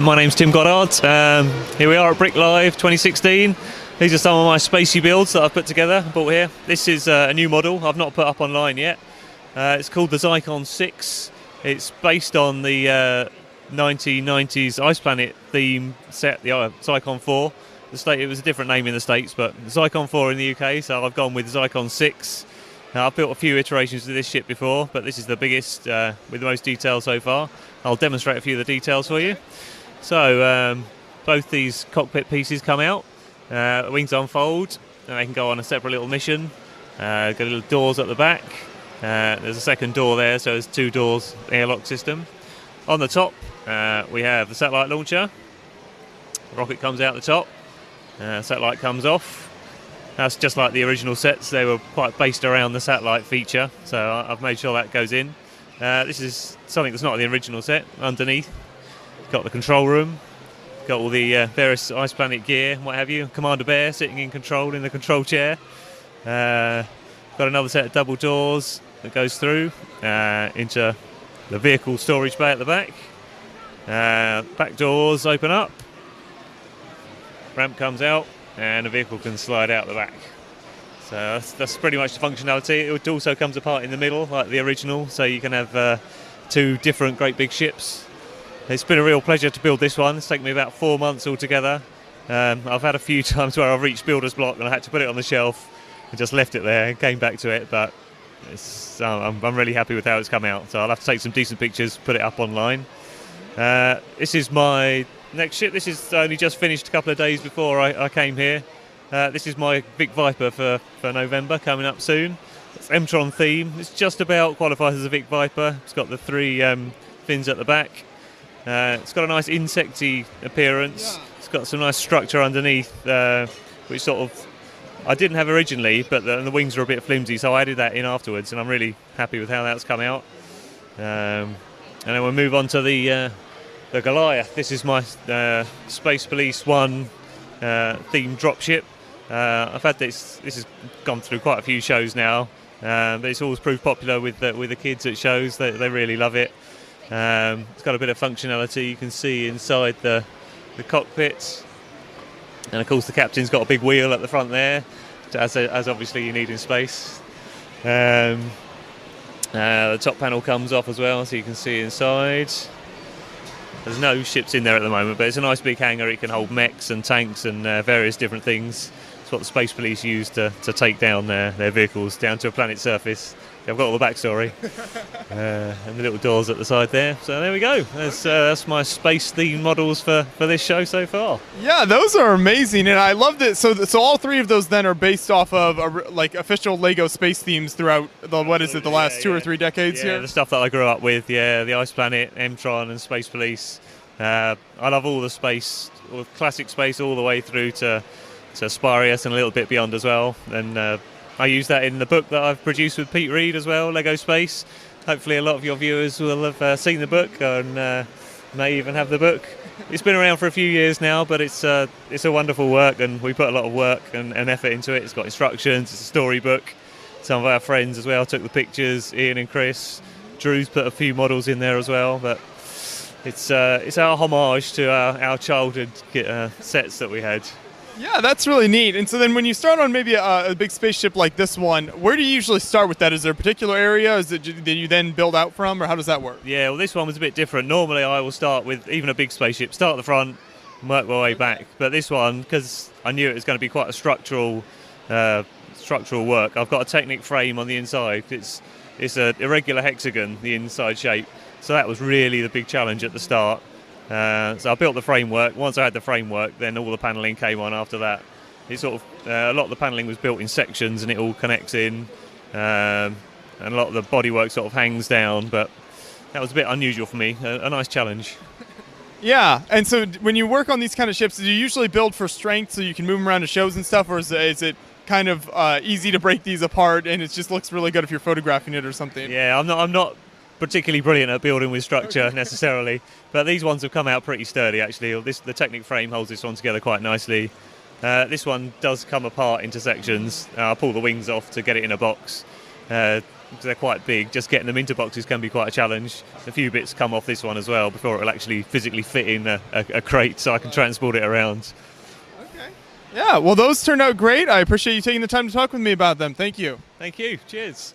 my name's Tim Goddard. Here we are at Brick Live 2016. These are some of my spacey builds that I've put together, bought here. This is a new model I've not put up online yet. It's called the Zyklon 6. It's based on the 1990s Ice Planet theme set, the Zyklon 4. It was a different name in the States, but Zyklon 4 in the UK, so I've gone with Zyklon 6. I've built a few iterations of this ship before, but this is the biggest with the most detail so far. I'll demonstrate a few of the details for you. So both these cockpit pieces come out, wings unfold, and they can go on a separate little mission. Got little doors at the back. There's a second door there, so there's two doors, airlock system. On the top, we have the satellite launcher. Rocket comes out the top, satellite comes off. That's just like the original sets. They were quite based around the satellite feature, so I've made sure that goes in. This is something that's not the original set. Underneath, got the control room, got all the various Ice Planet gear, what have you. Commander Bear sitting in control in the control chair. Got another set of double doors that goes through into the vehicle storage bay at the back. Back doors open up, ramp comes out, and the vehicle can slide out the back. So that's pretty much the functionality. It also comes apart in the middle like the original, so you can have two different great big ships. It's been a real pleasure to build this one. It's taken me about 4 months altogether. I've had a few times where I've reached builder's block and I had to put it on the shelf and just left it there and came back to it, but I'm really happy with how it's come out. So I'll have to take some decent pictures, put it up online. This is my next ship. This is only just finished a couple of days before I came here. This is my Vic Viper for November, coming up soon. It's M-Tron theme. It's just about qualifies as a Vic Viper. It's got the three fins at the back. It's got a nice insecty appearance. It's got some nice structure underneath, which sort of I didn't have originally, but the wings are a bit flimsy, so I added that in afterwards, and I'm really happy with how that's come out. And then we'll move on to the Goliath. This is my Space Police 1 themed dropship. I've had this has gone through quite a few shows now, but it's always proved popular with the kids at shows. They really love it. It's got a bit of functionality. You can see inside the cockpit, and of course the captain's got a big wheel at the front there, as obviously you need in space. The top panel comes off as well, so you can see inside. There's no ships in there at the moment, but it's a nice big hangar. It can hold mechs and tanks and various different things. It's what the Space Police use to take down their vehicles down to a planet's surface. I've got all the backstory. And the little doors at the side there. So there we go. That's my space-themed models for this show so far. Yeah, those are amazing, and I love that. So all three of those then are based off of like official Lego space themes throughout the last 2 or 3 decades here? Yeah, the stuff that I grew up with. Yeah, the Ice Planet, M-Tron, and Space Police. I love all the space, all classic space, all the way through to Sparius and a little bit beyond as well. And I use that in the book that I've produced with Pete Reed as well, Lego Space. Hopefully a lot of your viewers will have seen the book and may even have the book. It's been around for a few years now, but it's a wonderful work, and we put a lot of work and effort into it. It's got instructions, it's a storybook. Some of our friends as well took the pictures, Ian and Chris. Drew's put a few models in there as well, but it's our homage to our childhood sets that we had. Yeah, that's really neat. And so then when you start on maybe a big spaceship like this one, where do you usually start with that? Is there a particular area that you then build out from, or how does that work? Yeah, well, this one was a bit different. Normally I will start with even a big spaceship, start at the front and work my way back. But this one, because I knew it was going to be quite a structural work, I've got a Technic frame on the inside. It's an irregular hexagon, the inside shape. So that was really the big challenge at the start. So I built the framework. Once I had the framework, then all the panelling came on after that. It sort of a lot of the panelling was built in sections, and it all connects in, and a lot of the bodywork sort of hangs down. But that was a bit unusual for me. A nice challenge. Yeah, and so when you work on these kind of ships, do you usually build for strength so you can move them around to shows and stuff, or is it kind of easy to break these apart and it just looks really good if you're photographing it or something? Yeah, I'm not particularly brilliant at building with structure necessarily, but these ones have come out pretty sturdy actually. The Technic frame holds this one together quite nicely. This one does come apart into sections. I pull the wings off to get it in a box. because they're quite big, just getting them into boxes can be quite a challenge. A few bits come off this one as well before it'll actually physically fit in a crate so I can transport it around. Okay. Yeah, well, those turned out great. I appreciate you taking the time to talk with me about them. Thank you. Thank you. Cheers.